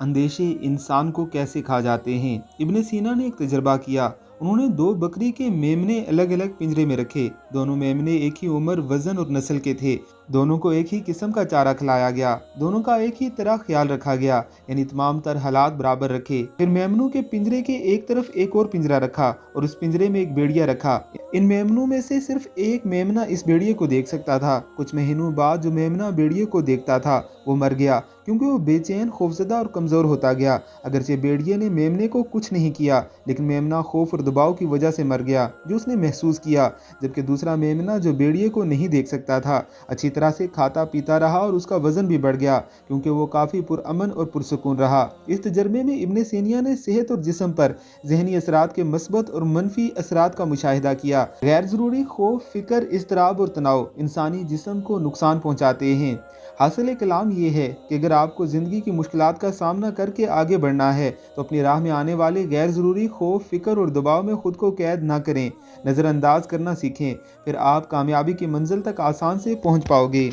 اندیشے انسان کو کیسے کھا جاتے ہیں۔ ابن سینا نے ایک تجربہ کیا۔ انہوں نے دو بکری کے میمنے الگ الگ پنجرے میں رکھے۔ دونوں میمنے ایک ہی عمر، وزن اور نسل کے تھے۔ دونوں کو ایک ہی قسم کا چارہ کھلایا گیا۔ دونوں کا ایک ہی طرح خیال رکھا گیا، یعنی تمام تر حالات برابر رکھے۔ پھر میمنوں کے پنجرے کے ایک طرف ایک اور پنجرہ رکھا اور اس پنجرے میں ایک بیڑیا رکھا۔ ان میمنوں میں سے صرف ایک میمنہ اس بیڑیے کو دیکھ سکتا تھا۔ کچھ مہینوں بعد جو میمنہ بیڑیے کو دیکھتا تھا وہ مر گیا، کیونکہ وہ بے چین، خوفزدہ اور کمزور ہوتا گیا۔ اگرچہ بیڑیے نے میمنے کو کچھ نہیں کیا، لیکن میمنہ خوف اور دباؤ کی وجہ سے مر گیا جو اس نے محسوس کیا، جبکہ دوسرا میمنہ جو بیڑیے کو نہیں دیکھ سکتا تھا اچھی طرح سے کھاتا پیتا رہا اور اس کا وزن بھی بڑھ گیا، کیونکہ وہ کافی پرامن اور پرسکون رہا۔ اس تجربے میں ابن سینا نے صحت اور جسم پر ذہنی اثرات کے مثبت اور منفی اثرات کا مشاہدہ کیا۔ غیر ضروری خوف، فکر، اضطراب اور تناؤ انسانی جسم کو نقصان پہنچاتے ہیں۔ حاصل کلام یہ ہے کہ اگر آپ کو زندگی کی مشکلات کا سامنا کر کے آگے بڑھنا ہے تو اپنی راہ میں آنے والے غیر ضروری خوف، فکر اور دباؤ میں خود کو قید نہ کریں، نظر انداز کرنا سیکھیں، پھر آپ کامیابی کی منزل تک آسان سے پہنچ پاؤ گے۔